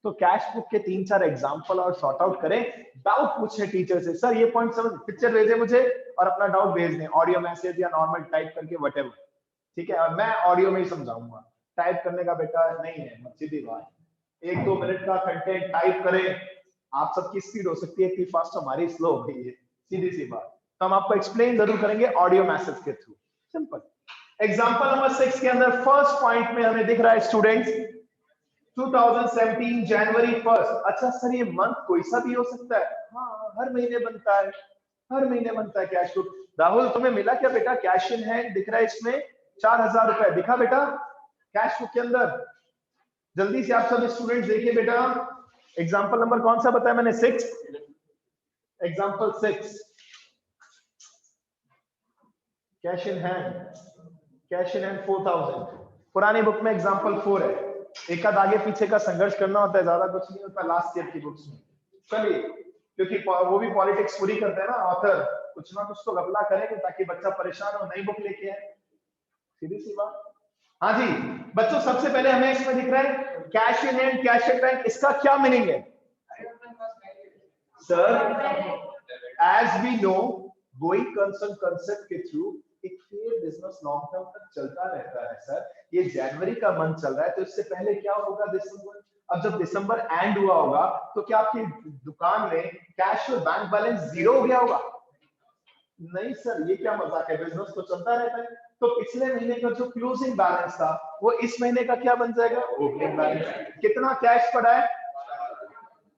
तो कैश बुक के 3-4 एग्जांपल और सॉर्ट आउट करें। डाउट पूछे टीचर से, सर ये पॉइंट समझ, पिक्चर भेजे मुझे और अपना डाउट भेज दें, ऑडियो मैसेज या नॉर्मल टाइप करके, व्हाटएवर, ठीक है? और मैं ऑडियो में ही समझाऊंगा, टाइप करने का बेटा नहीं है, सीधी बात। 1-2 मिनट का कंटेंट टाइप करें। आप सबकी स्पीड हो सकती है इतनी फास्ट, हमारी स्लो हो गई है, सीधी सी बात। तो हम आपको एक्सप्लेन जरूर करेंगे ऑडियो मैसेज के थ्रू, सिंपल। एग्जांपल नंबर 6 के अंदर फर्स्ट पॉइंट में हमें दिख रहा है स्टूडेंट्स, 2017 जनवरी 1st। अच्छा सर ये मंथ कोई सा भी हो सकता है? हाँ हर महीने बनता है, हर महीने बनता है कैश बुक। राहुल तुम्हें मिला क्या बेटा कैश इन हैंड दिख रहा है इसमें 4000 रुपए दिखा बेटा कैश बुक के अंदर? जल्दी से आप सब स्टूडेंट्स देखिए बेटा एग्जांपल नंबर कौन सा बताया मैंने? 6, एग्जांपल 6 कैश इन हैंड 4000। पुरानी बुक में एग्जांपल 4 है, एक आध आगे पीछे का संघर्ष करना होता है, ज्यादा कुछ नहीं होता लास्ट ईयर की बुक्स में। चलिए क्योंकि वो भी पॉलिटिक्स पूरी करते हैं ना ऑथर, कुछ ना कुछ तो घपला करेंगे ताकि बच्चा परेशान हो, नई बुक लेके आए, सीधी सी बात। हाँ जी बच्चों सबसे पहले हमें इसमें दिख रहा है cash in hand cash at bank, इसका क्या मीनिंग है sir? As we know going concern concept के थ्रू एक फेयर बिजनेस लॉन्ग टर्म तक चलता रहता है सर। ये जनवरी का मंथ चल रहा है तो इससे पहले क्या होगा दिसंबर। अब जब दिसंबर एंड हुआ होगा तो क्या आपकी दुकान में कैश और बैंक बैलेंस जीरो हो गया होगा? नहीं सर ये क्या मजाक है, बिजनेस तो चलता रहता है। तो पिछले महीने का जो क्लोजिंग बैलेंस था वो इस महीने का क्या बन जाएगा? Opening balance. कितना कैश पड़ा है?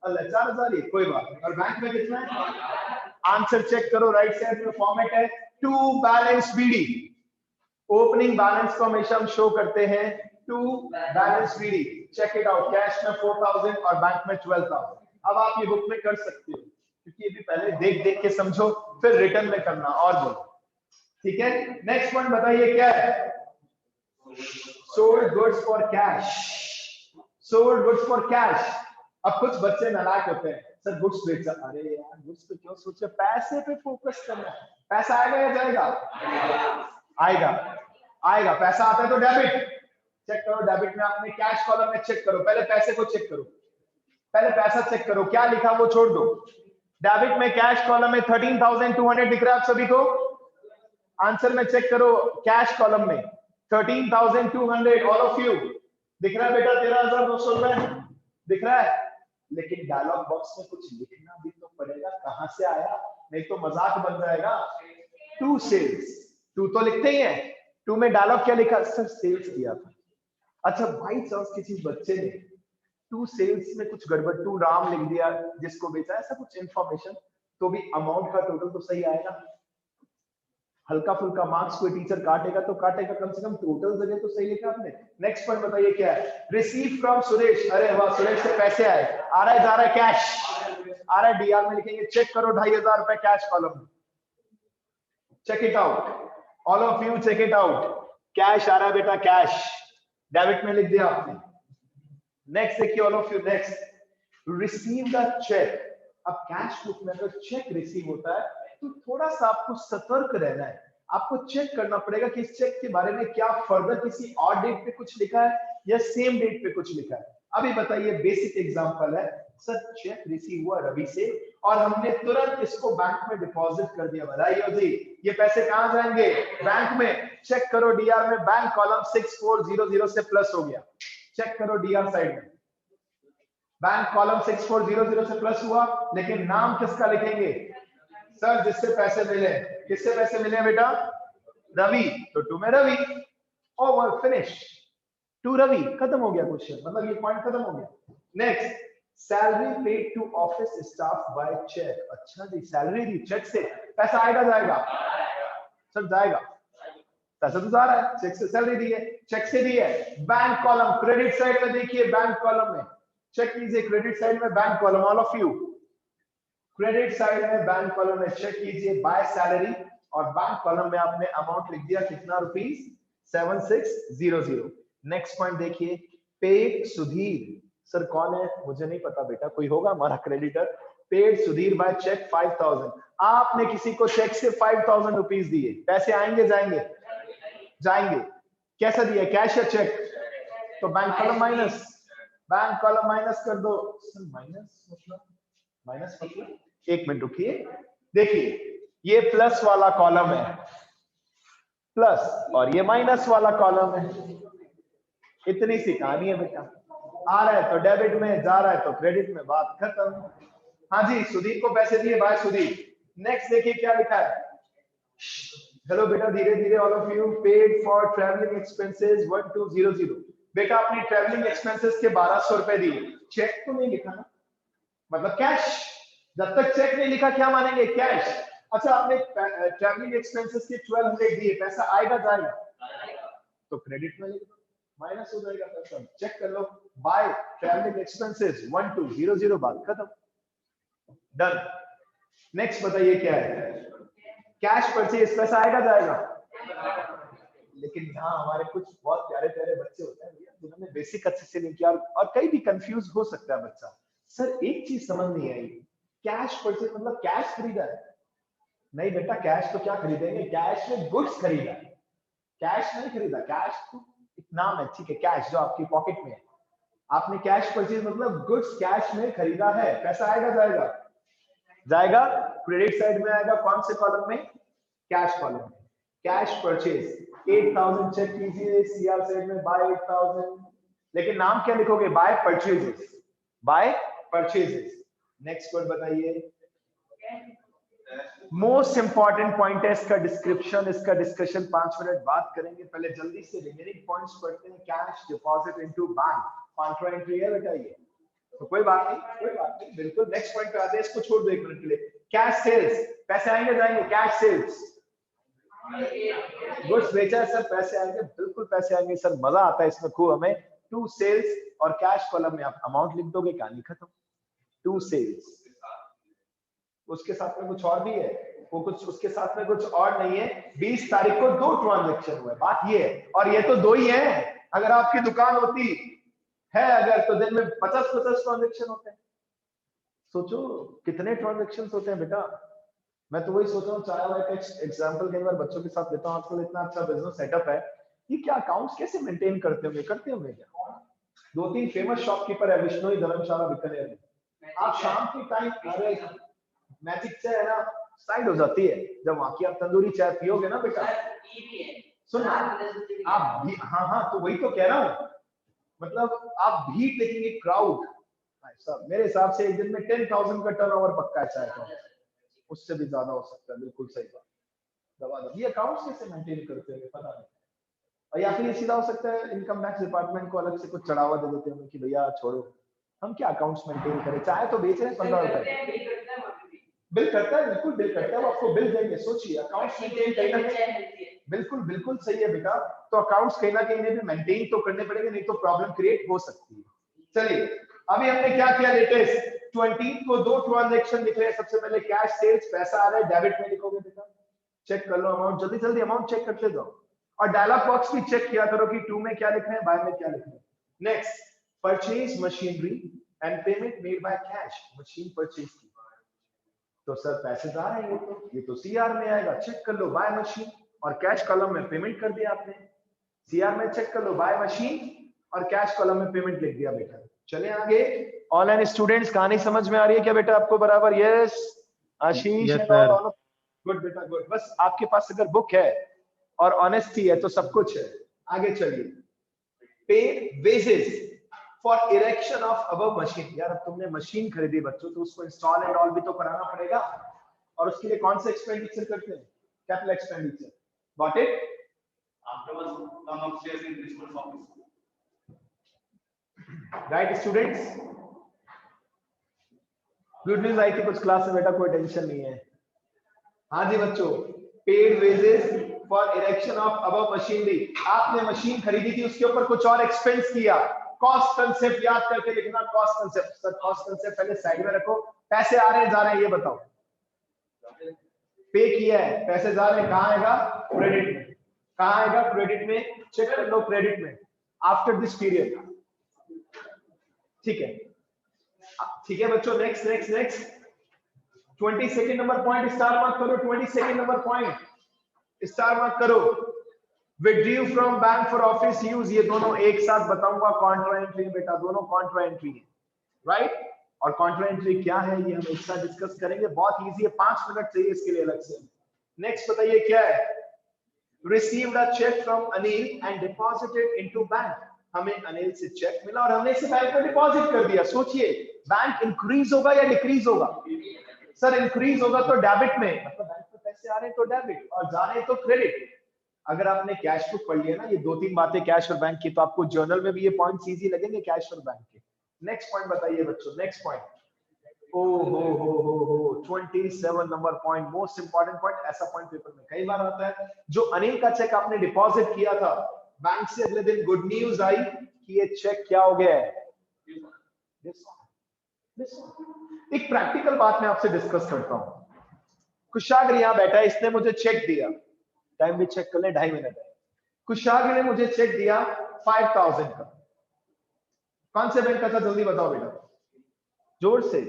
4000 ही, कोई बात नहीं। और बैंक में कितना है? आंसर चेक करो, राइट साइड में फॉर्मेट है to balance BD. Opening balance को हमेशा हम शो करते हैं to balance BD. Check it out, cash में 4000 और बैंक में 12000। अब आप ये बुक में कर सकते हो क्योंकि ये भी पहले देख देख के समझो फिर रिटर्न में करना। और बोलो ठीक है। नेक्स्ट पॉइंट बताइए क्या है? Sold goods for cash, sold goods for cash. अब कुछ बच्चे नालायक होते हैं, सर गुड्स बेचा, अरे यार गुड्स पे क्यों सोचे, पैसे पे फोकस करना है। पैसा आएगा या जाएगा? आएगा, आएगा। पैसा आता है तो डेबिट चेक करो, डेबिट में आपने कैश कॉलम में चेक करो, पहले पैसे को चेक करो, पहले पैसा चेक करो क्या लिखा वो छोड़ दो। डेबिट में कैश कॉलम में 13,200 दिख रहा है आप सभी को? आंसर में चेक करो कैश कॉलम में 13,200 ऑल ऑफ यू दिख रहा है बेटा? 13,200 रुपए दिख रहा है। लेकिन डायलॉग बॉक्स में कुछ लिखना भी तो पड़ेगा, कहां से आया, नहीं तो मजाक बन जाएगा। टू सेल्स, टू तो लिखते ही है, टू में डायलॉग क्या लिखा? सर सेल्स किया था। अच्छा बाई चांस किसी बच्चे ने टू सेल्स में कुछ गड़बड़, टू राम लिख दिया जिसको बेचा, ऐसा कुछ इंफॉर्मेशन, तो भी अमाउंट का टोटल तो सही आएगा। हल्का फुल्का मार्क्स कोई टीचर काटेगा तो काटेगा, कम से कम टोटल जगह तो सही लिखा आपने। नेक्स्ट पॉइंट बताइए क्या है? रिसीव फ्रॉम सुरेश, अरे वाह सुरेश से पैसे आए, आ रहा है जा रहा है कैश, आ रहा है डीआर में लिखेंगे, चेक करो 2500 रुपए कैश कॉलम में। Check it out all of you, check it out, cash आ रहा है बेटा, कैश डेबिट में लिख दिया आपने। नेक्स्ट देखिए all of you, next receive the cheque. अब कैश बुक में अगर चेक रिसीव होता है तो थोड़ा सा आपको सतर्क रहना है, आपको चेक करना पड़ेगा कि इस चेक के बारे में क्या फर्दर किसी और डेट पे कुछ लिखा है या सेम डेट पे कुछ लिखा है। अभी बताइए बेसिक एग्जांपल है, सर चेक रिसीव हुआ रवि से और हमने तुरंत इसको बैंक में डिपॉजिट कर दिया, बधाई जी। ये पैसे कहां जाएंगे? बैंक में। चेक करो डीआर में, बैंक कॉलम 6400 से प्लस हो गया, चेक करो डीआर साइड में, बैंक कॉलम 6400 से प्लस हुआ, लेकिन नाम किसका लिखेंगे? सर जिससे पैसे मिले, किससे पैसे मिले बेटा? रवि, तो टू में Ravi, over finish, to Ravi, खत्म हो गया क्वेश्चन, मतलब ये पॉइंट खत्म हो गया। Next salary paid to office staff by cheque. अच्छा जी सैलरी दी चेक से, पैसा आएगा जाएगा? सर जाएगा, पैसा तो जा रहा है, चेक से सैलरी दी है, चेक से दी है। बैंक कॉलम क्रेडिट साइड में देखिए, बैंक कॉलम में चेक कीजिए, क्रेडिट साइड में bank column, all of you credit side में बैंक कॉलम में चेक कीजिए बाय सैलरी, और बैंक कॉलम में आपने अमाउंट लिख दिया कितना? रुपीस 7600। नेक्स्ट पॉइंट देखिए, पेड सुधीर, सर कौन है मुझे नहीं पता बेटा, कोई होगा हमारा creditor. Paid Sudhir by cheque 5000, आपने किसी को चेक से 5000 रुपीस दिए, पैसे आएंगे जाएंगे? जाएंगे। कैसा दिया, कैश या चेक? तो bank column minus, bank column minus कर दो। सर माइनस मतलब, माइनस मतलब, एक मिनट रुकिए, देखिए ये प्लस वाला कॉलम है, प्लस, और ये माइनस वाला कॉलम है, इतनी सी कहानी है बेटा। आ रहा है तो डेबिट में, जा रहा है तो क्रेडिट में, बात खत्म। हाँ जी सुधीर को पैसे दिए, बाय सुधीर। नेक्स्ट देखिए क्या लिखा है, हेलो बेटा धीरे धीरे all of you, paid for travelling expenses 1200, बेटा आपने ट्रेवलिंग एक्सपेंसेस के 1200 रुपए दिए, चेक तो नहीं लिखा ना, मतलब कैश। जब तक चेक नहीं लिखा क्या मानेंगे, कैश। अच्छा आपने ट्रेवलिंग एक्सपेंसेस के 1200 दिए, पैसा आएगा जाएगा, तो क्रेडिट में लिख दो, माइनस हो जाएगा पैसा। चेक कर लो, बाय ट्रेवलिंग एक्सपेंसेस 1200, बात खत्म, डन। नेक्स्ट बताइए क्या है, कैश परचेज, पैसा आएगा जाएगा। लेकिन यहाँ हमारे कुछ बहुत प्यारे प्यारे बच्चे होते हैं भैया जिन्होंने बेसिक अच्छे से नहीं किया, और कहीं भी कंफ्यूज हो सकता है बच्चा। सर एक चीज समझ नहीं आई, कैश परचेज मतलब कैश खरीदा है? नहीं बेटा, कैश तो क्या खरीदेंगे, कैश में गुड्स खरीदा है, कैश नहीं खरीदा। कैश तो एक नाम है, ठीक है, कैश जो आपकी पॉकेट में है। आपने कैश परचेज मतलब गुड्स कैश में खरीदा है, पैसा आएगा जाएगा, जाएगा। क्रेडिट साइड में आएगा, कौन से कॉलम में, कैश कॉलम में। कैश परचेज 8000 चेक कीजिए, सीआर साइड में बाय 8000, लेकिन नाम क्या लिखोगे, by purchases, by purchases. Next word बताइए, मोस्ट इंपॉर्टेंट पॉइंट है इसका डिस्क्रिप्शन, इसका डिस्कशन 5 मिनट बात करेंगे। पहले जल्दी से रिमेनिंग पॉइंट्स पढ़ते हैं। Cash deposit into bank, Contra entry है बेटा ये, तो कोई बात नहीं, कोई बात नहीं, बिल्कुल। नेक्स्ट पॉइंट पे आते हैं, इसको छोड़ दो एक मिनट के लिए। कैश सेल्स, पैसे आएंगे जाएंगे, कैश सेल्स, गुड्स बेचा है सर, पैसे आएंगे, बिल्कुल पैसे आएंगे सर, मजा आता है इसमें खूब हमें। टू सेल्स, और कैश कॉलम में आप अमाउंट लिख दोगे, कहानी खत्म। टू सेल्स, उसके साथ में कुछ और भी है, वो कुछ उसके साथ में कुछ और नहीं है। 20 तारीख को 2 ट्रांजेक्शन हुए, बात ये है, और ये तो 2 ही है। अगर आपकी दुकान होती है अगर, तो दिन में 50-50 ट्रांजेक्शन होते हैं। सोचो कितने ट्रांजेक्शन होते हैं बेटा। मैं तो वही सोच रहा हूँ, चाय वाय का एग्जाम्पल कई बार बच्चों के साथ देता हूँ। आजकल इतना अच्छा बिजनेस सेटअप है, ये क्या अकाउंट्स कैसे मेंटेन करते होंगे क्या। 2-3 फेमस शॉपकीपर है, विष्णु धर्मशाला बीकानेर में। आप शाम के टाइम, अरे मैजिक चाय है ना, साइड हो जाती है जब वहां की आप तंदूरी चाय पियोगे ना बेटा। सुन आप भी, हाँ हाँ, तो वही तो कह रहा हूँ, मतलब आप भीड़ देखेंगे, क्राउड। मेरे हिसाब से एक दिन में 10,000 का टर्नओवर पक्का है चाय का, उससे भी ज्यादा हो सकता है, बिल्कुल सही बात। दबा ये अकाउंट्स कैसे मेंटेन करते हैं पता नहीं। और या फिर ये सीधा हो सकता है इनकम टैक्स डिपार्टमेंट को अलग से कुछ चढ़ावा दे देते हैं कि भैया छोड़ो, हम क्या अकाउंट्स मेंटेन करें, चाय तो बेच रहे हैं 15 रुपए। बिल करता है, बिल्कुल बिल करता है, वो आपको बिल देंगे। सोचिए अकाउंट्स मेंटेन कहीं ना कहीं, बिल्कुल बिल्कुल सही है बेटा, तो अकाउंट्स कहीं ना कहीं भी मेंटेन तो करने पड़ेंगे, नहीं तो प्रॉब्लम क्रिएट हो सकती है। चलिए अभी हमने क्या किया लेटेस्ट, 20 को 2 ट्रांजैक्शन दिख रहे हैं। सबसे पहले कैश सेल्स, पैसा आ रहा है, डेबिट में लिखोगे बेटा, चेक कर लो अमाउंट, जल्दी जल्दी अमाउंट चेक करते जाओ, और डायलॉग बॉक्स भी चेक किया करो कि 2 में क्या लिख रहे हैं, बाय में क्या लिख रहे हैं। Next, purchase machinery and payment made by cash, machine purchase की, तो सर पैसे आ रहे हैं, ये तो सीआर में आएगा, चेक कर लो बाय मशीन, और कैश कॉलम में पेमेंट कर दिया आपने। सीआर में चेक कर लो बाय मशीन, और कैश कॉलम में पेमेंट लिख दिया बेटा। चले आगे, ऑनलाइन स्टूडेंट्स कहानी समझ में आ रही है क्या बेटा आपको बराबर? यस आशीष, गुड बेटा गुड। बस आपके पास अगर बुक है और ऑनेस्टी है तो सब कुछ है। आगे चलिए, पे wages for erection of above machine. यार अब तुमने मशीन खरीदी बच्चों, तो उसको इंस्टॉल एंड ऑल भी तो कराना पड़ेगा, और उसके लिए कौन सा एक्सपेंडिचर करते हैं, capital expenditure. Got it? Right students, good news आई थी कुछ क्लास में बेटा, कोई टेंशन नहीं है। हाँ जी बच्चों, paid wages for erection of above machinery. आपने मशीन खरीदी थी, उसके ऊपर कुछ और एक्सपेंस किया। कॉस्ट कंसेप्ट याद करके लिखना, cost concept. Sir cost concept पहले साइड में रखो, पैसे आ रहे हैं जा रहे हैं ये बताओ। पे किया है, पैसे जा रहे हैं, कहां आएगा, क्रेडिट में। कहां आएगा, क्रेडिट में, चेक कर लो क्रेडिट में, आफ्टर दिस पीरियड। ठीक है, ठीक है बच्चों। Next next next 22 number point star mark करो, 22 नंबर पॉइंट स्टार मार्क करो। Withdrew from bank for office use, ये दोनों एक साथ बताऊंगा, कॉन्ट्रा एंट्री बेटा, दोनों कॉन्ट्रा एंट्री है, राइट। और कॉन्ट्रा एंट्री क्या है ये हम एक साथ डिस्कस करेंगे, बहुत इजी है, 5 मिनट चाहिए इसके लिए अलग से। नेक्स्ट बताइए क्या है, received a cheque from Anil and deposited into bank. हमें अनिल से चेक मिला और हमने इसे बैंक में डिपॉजिट कर दिया। सोचिए बैंक इंक्रीज होगा या डिक्रीज होगा? सर इंक्रीज होगा तो डेबिट में, मतलब बैंक में पैसे आ रहे हैं तो डेबिट, और जा रहे हैं तो क्रेडिट। अगर आपने कैश बुक पढ़ लिया ना, ये 2-3 बातें कैश और बैंक की, तो आपको जर्नल में भी ये पॉइंट्स इजी लगेंगे कैश और बैंक के। नेक्स्ट पॉइंट बताइए बच्चों, नेक्स्ट पॉइंट। ओ हो 27 number point, most important point. ऐसा पॉइंट पेपर में कई बार आता है। जो अनिल का चेक आपने डिपॉजिट किया था बैंक से, अगले दिन गुड न्यूज आई कि ये चेक क्या हो गया है। एक प्रैक्टिकल बात मैं आपसे डिस्कस करता हूं। कुशाग्र यहां बैठा है, इसने मुझे चेक दिया, टाइम भी चेक कर ले, 2.5 मिनट है। कुशाग्र ने मुझे चेक दिया 5000 का। कौन से बैंक का था, जल्दी बताओ बेटा, जोर से।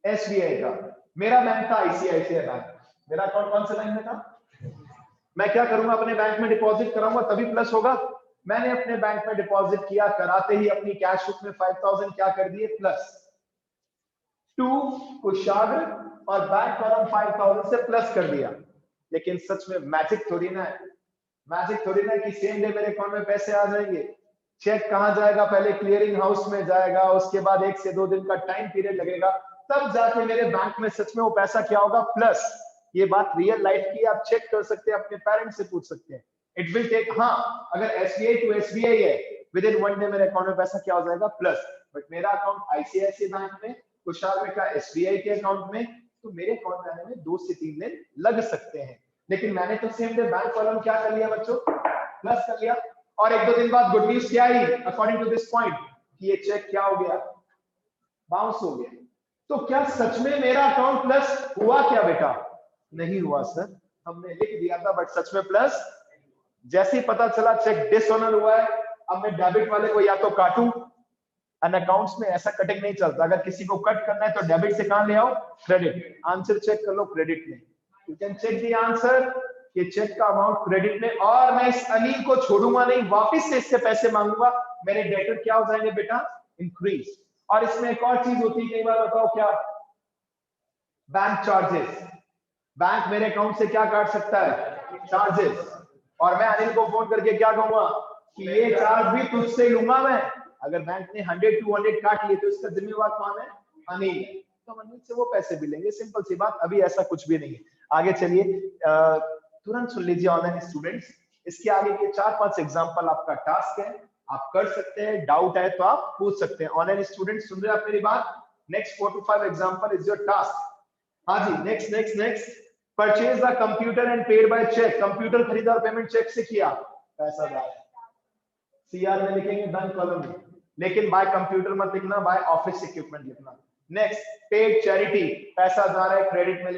एसबीआई का। मेरा बैंक था आईसीआईसीआई बैंक। मेरा अकाउंट कौन से बैंक में था? मैं क्या करूंगा, अपने बैंक में डिपॉजिट कराऊंगा तभी प्लस होगा। मैंने अपने बैंक में डिपॉजिट किया, कराते ही अपनी कैश बुक में 5000 क्या कर दिए, प्लस टू कुशाग्र, और बैंक कॉलम 5000 से प्लस कर दिया। लेकिन सच में मैजिक थोड़ी ना है, मैजिक थोड़ी ना है कि सेम डे मेरे अकाउंट में पैसे आ जाएंगे। चेक कहां जाएगा, पहले क्लियरिंग हाउस में जाएगा, उसके बाद 1 से 2 दिन का टाइम पीरियड लगेगा, तब जाके मेरे बैंक में सच में वो पैसा क्या होगा, प्लस। ये बात रियल लाइफ की, आप चेक कर सकते हैं, अपने पेरेंट्स से पूछ सकते हैं। इट विल टेक, हाँ, अगर एसबीआई टू एसबीआई है, विद इन 1 डे मेरे अकाउंट में पैसा क्या हो जाएगा, प्लस। बट मेरा अकाउंट आईसीआईसीआई बैंक में, कुशाग्र का एसबीआई के अकाउंट में, तो मेरे अकाउंट में आने में 2 से 3 दिन लग सकते हैं। लेकिन मैंने तो सेम डे बैंक कॉलम क्या कर लिया बच्चों, प्लस कर लिया। और 1-2 दिन बाद गुड न्यूज क्या आई, अकॉर्डिंग टू दिस पॉइंट, कि ये चेक क्या हो गया, बाउंस हो गया। तो क्या सच में मेरा अकाउंट प्लस हुआ क्या बेटा? नहीं हुआ सर, हमने लिख दिया था बट सच में प्लस। जैसे ही पता चला चेक डिसऑनर हुआ है, अब मैं डेबिट वाले को या तो काटूं, एन अकाउंट्स में ऐसा कटिंग नहीं चलता। अगर किसी को कट करना है तो डेबिट से कहां ले आओ, क्रेडिट। आंसर चेक कर लो क्रेडिट में। You can check the answer, ये चेक का अमाउंट क्रेडिट में। और मैं इस अनिल को छोड़ूंगा नहीं, वापस से इससे पैसे मांगूंगा, मेरे डेटर क्या हो जाएंगे बेटा, इंक्रीज। और इसमें एक और चीज होती है, कई बार बताओ क्या, बैंक चार्जेस। बैंक मेरे अकाउंट से क्या काट सकता है, चार्जेस। और मैं अनिल को फोन करके क्या कहूंगा कि ये चार्ज भी तुझसे लूंगा मैं। अगर बैंक ने 100-200 काट लिए तो इसका जिम्मेवार कौन है, अनिल। तो अनिल से वो पैसे भी लेंगे, सिंपल सी बात। अभी ऐसा कुछ भी नहीं है। आगे चलिए, तुरंत सुन लीजिए ऑनलाइन स्टूडेंट्स, इसके आगे के 4-5 एग्जांपल आपका टास्क है, आप कर सकते हैं, डाउट है तो आप पूछ सकते हैं। ऑनलाइन स्टूडेंट सुन रहे हैं आप मेरी बात? Next 4 to 5 example is your task. हाँ जी, next next next. Purchase the computer and paid by cheque. Computer खरीदा और पेमेंट चेक से किया, पैसा दिया। सीआर में लिखेंगे बैंक कॉलम में, लेकिन बाय कंप्यूटर मत लिखना, बाय ऑफिस इक्विपमेंट लिखना। नेक्स्ट, पेड चैरिटी, पैसा जा रहा है क्रेडिट में